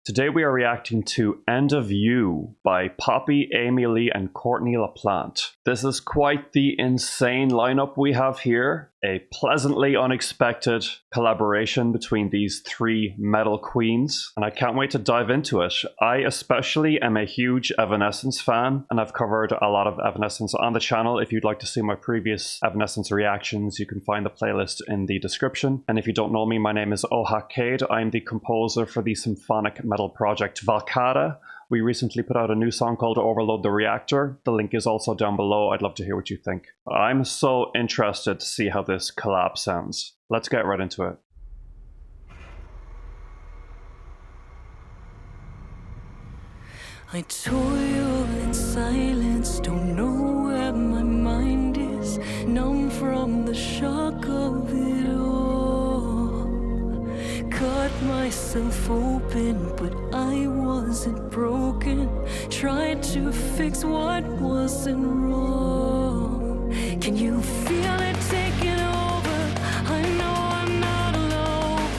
Today we are reacting to End of You by Poppy, Amy Lee, and Courtney LaPlante. This is quite the insane lineup we have here. A pleasantly unexpected collaboration between these three metal queens, and I can't wait to dive into it. I especially am a huge Evanescence fan, and I've covered a lot of Evanescence on the channel. If you'd like to see my previous Evanescence reactions, you can find the playlist in the description. And if you don't know me, my name is Ohakade. I'm the composer for the symphonic metal project Valkada. We recently put out a new song called Overload the Reactor. The link is also down below. I'd love to hear what you think. I'm so interested to see how this collab sounds. Let's get right into it. I toil in silence, don't know where my mind is, numb from the shock of it all. Cut myself open, but I wasn't broken. Tried to fix what wasn't wrong. Can you feel it taking over? I know I'm not alone.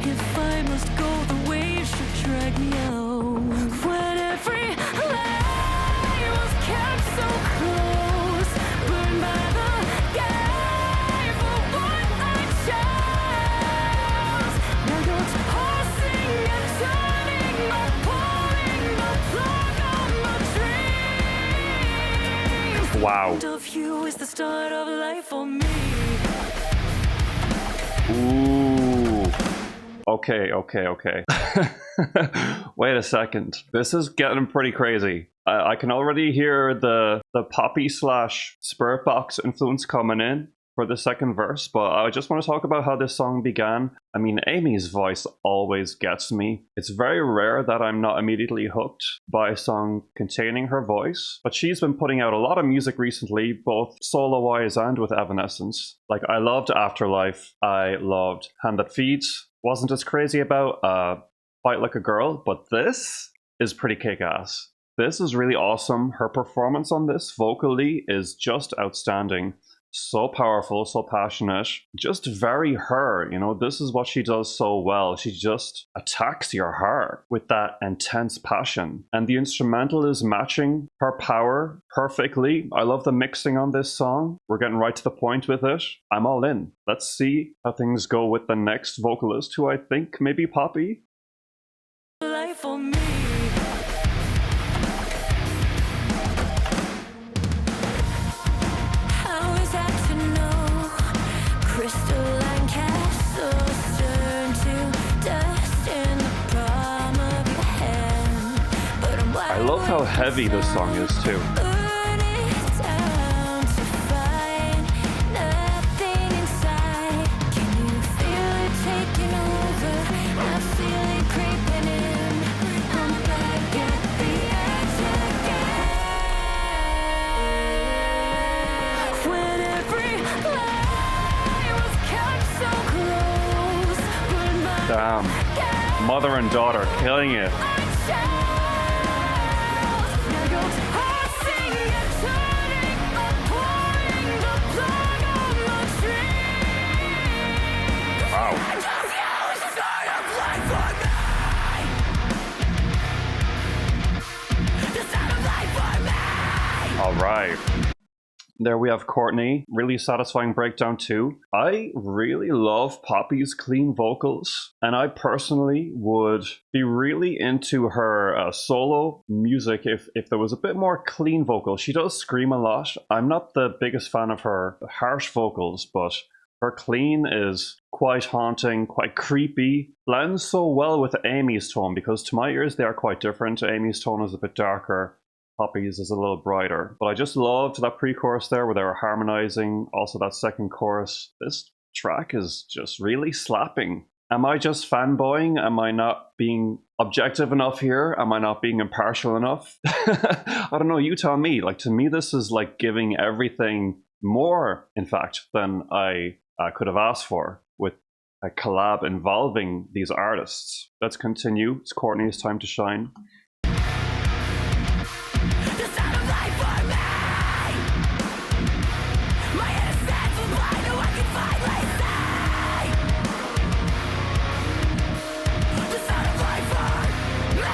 If I must go, the waves should drag me out. When every lie was kept so close, burned by the game for what I chose. Now you're tossing and turning, not pulling the plug on my dreams. Wow. End of you is the start of life for me. Ooh. Okay. Wait a second. This is getting pretty crazy. I can already hear the Poppy / Spiritbox influence coming in for the second verse, but I just want to talk about how this song began. I mean, Amy's voice always gets me. It's very rare that I'm not immediately hooked by a song containing her voice, but she's been putting out a lot of music recently, both solo-wise and with Evanescence. Like, I loved Afterlife, I loved Hand That Feeds, wasn't as crazy about Fight Like a Girl, but this is pretty kick-ass. This is really awesome. Her performance on this vocally is just outstanding. So powerful, so passionate, just very her, you know, this is what she does so well. She just attacks your heart with that intense passion. And the instrumental is matching her power perfectly. I love the mixing on this song. We're getting right to the point with it. I'm all in. Let's see how things go with the next vocalist, who I think may be Poppy. Life for me. I love how heavy this song is too. Damn. Mother and daughter killing it. All right. There we have Courtney. Really satisfying breakdown too. I really love Poppy's clean vocals, and I personally would be really into her solo music if there was a bit more clean vocals. She does scream a lot. I'm not the biggest fan of her harsh vocals, but her clean is quite haunting, quite creepy. Blends so well with Amy's tone, because to my ears they are quite different. Amy's tone is a bit darker. Poppy's is a little brighter. But I just loved that pre-chorus there where they were harmonizing. Also that second chorus. This track is just really slapping. Am I just fanboying? Am I not being objective enough here? Am I not being impartial enough? I don't know, you tell me. Like, to me this is like giving everything more, in fact, than I could have asked for with a collab involving these artists. Let's continue. It's Courtney's time to shine. The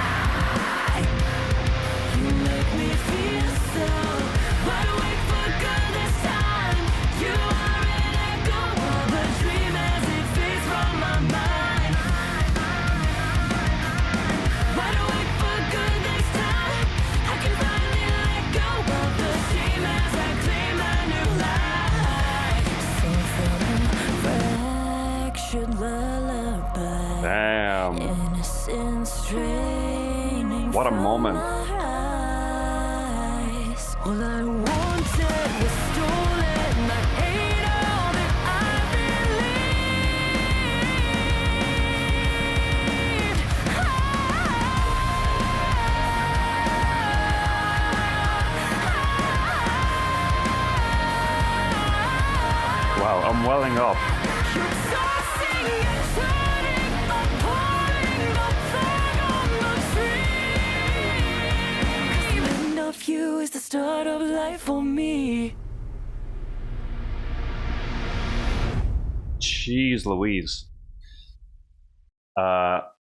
What a moment. All I wanted was stolen. I hate all that I believed. Wow, I'm welling up. You're tossing and turning, I'm pulling the plug on the tree. 'Cause the end of you is the start of life for me. Jeez Louise.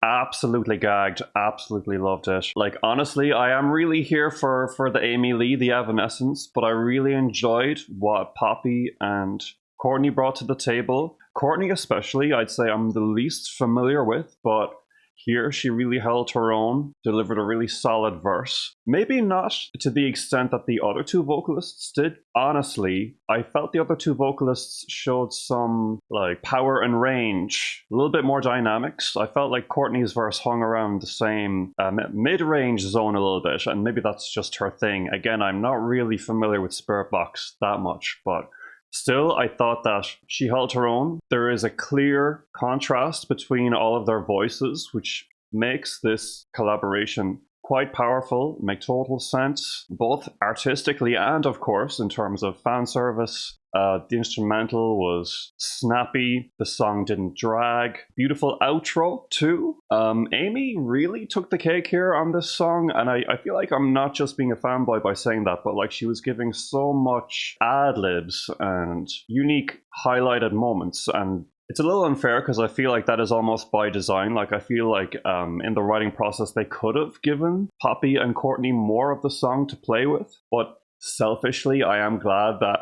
Absolutely gagged, absolutely loved it. Like, honestly, I am really here for the Amy Lee, the Evanescence, but I really enjoyed what Poppy and Courtney brought to the table. Courtney especially, I'd say I'm the least familiar with, but here she really held her own, delivered a really solid verse. Maybe not to the extent that the other two vocalists did. Honestly, I felt the other two vocalists showed some like power and range, a little bit more dynamics. I felt like Courtney's verse hung around the same mid-range zone a little bit, and maybe that's just her thing. Again, I'm not really familiar with Spiritbox that much, but still, I thought that she held her own. There is a clear contrast between all of their voices, which makes this collaboration quite powerful, make total sense, both artistically and, of course, in terms of fan service. The instrumental was snappy, the song didn't drag. Beautiful outro, too. Amy really took the cake here on this song, and I feel like I'm not just being a fanboy by saying that, but like she was giving so much ad-libs and unique highlighted moments, and it's a little unfair because I feel like that is almost by design. Like, I feel like in the writing process, they could have given Poppy and Courtney more of the song to play with. But selfishly, I am glad that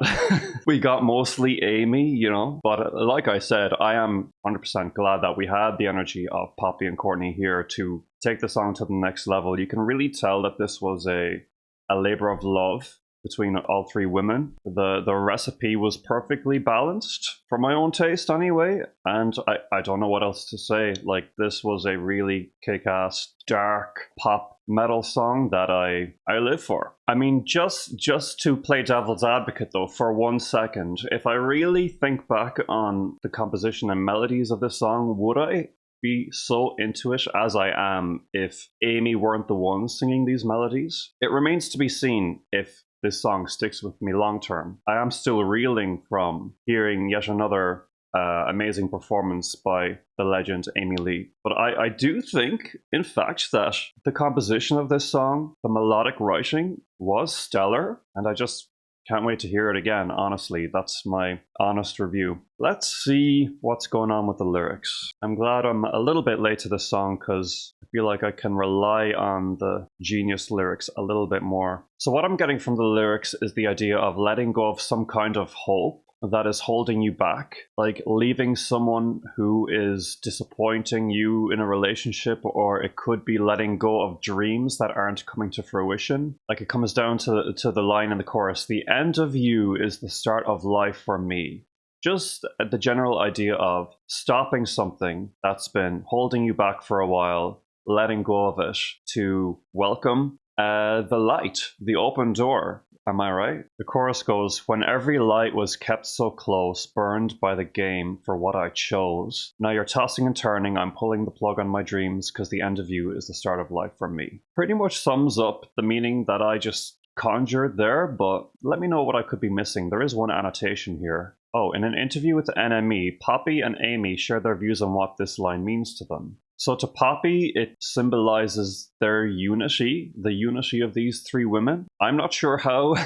we got mostly Amy, you know. But like I said, I am 100% glad that we had the energy of Poppy and Courtney here to take the song to the next level. You can really tell that this was a labor of love between all three women. The recipe was perfectly balanced, for my own taste anyway, and I don't know what else to say. Like, this was a really kick-ass, dark pop metal song that I live for. I mean, just to play devil's advocate though for 1 second, if I really think back on the composition and melodies of this song, would I be so into it as I am if Amy weren't the one singing these melodies? It remains to be seen if this song sticks with me long term. I am still reeling from hearing yet another amazing performance by the legend Amy Lee. But I do think, in fact, that the composition of this song, the melodic writing, was stellar, and I just can't wait to hear it again, honestly. That's my honest review. Let's see what's going on with the lyrics. I'm glad I'm a little bit late to this song because I feel like I can rely on the genius lyrics a little bit more. So what I'm getting from the lyrics is the idea of letting go of some kind of hope that is holding you back, like leaving someone who is disappointing you in a relationship, or it could be letting go of dreams that aren't coming to fruition. Like, it comes down to the line in the chorus, "The end of you is the start of life for me." Just the general idea of stopping something that's been holding you back for a while, letting go of it to welcome the light, the open door. Am I right? The chorus goes, "When every light was kept so close, burned by the game for what I chose. Now you're tossing and turning, I'm pulling the plug on my dreams, because the end of you is the start of life for me." Pretty much sums up the meaning that I just conjured there, but let me know what I could be missing. There is one annotation here. Oh, in an interview with the NME, Poppy and Amy share their views on what this line means to them. So to Poppy, it symbolizes their unity, the unity of these three women. I'm not sure how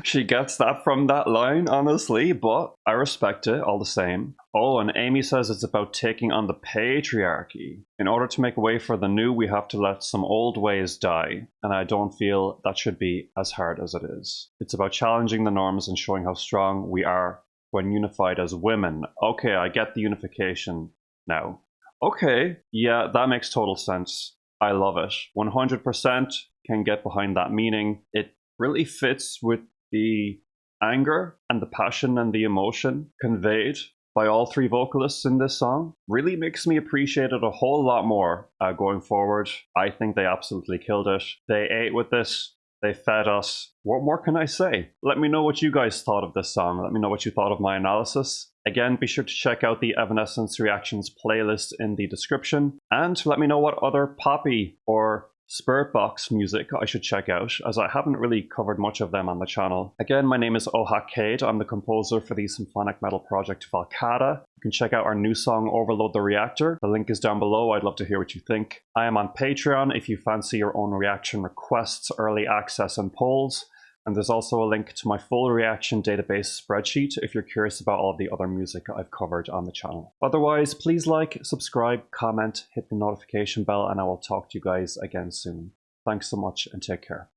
she gets that from that line, honestly, but I respect it all the same. Oh, and Amy says it's about taking on the patriarchy. In order to make way for the new, we have to let some old ways die. And I don't feel that should be as hard as it is. It's about challenging the norms and showing how strong we are when unified as women. Okay, I get the unification now. Okay, yeah, that makes total sense. I love it. 100% can get behind that meaning. It really fits with the anger and the passion and the emotion conveyed by all three vocalists in this song really makes me appreciate it a whole lot more going forward. I think they absolutely killed it. They ate with this. They fed us. What more can I say? Let me know what you guys thought of this song. Let me know what you thought of my analysis. Again, be sure to check out the Evanescence Reactions playlist in the description. And let me know what other poppy or Spiritbox music I should check out, as I haven't really covered much of them on the channel. Again, my name is Ohak Cade. I'm the composer for the symphonic metal project Valcata. You can check out our new song Overload the Reactor. The link is down below. I'd love to hear what you think. I am on Patreon if you fancy your own reaction requests, early access, and polls. And there's also a link to my full reaction database spreadsheet if you're curious about all of the other music I've covered on the channel. Otherwise, please like, subscribe, comment, hit the notification bell, and I will talk to you guys again soon. Thanks so much and take care.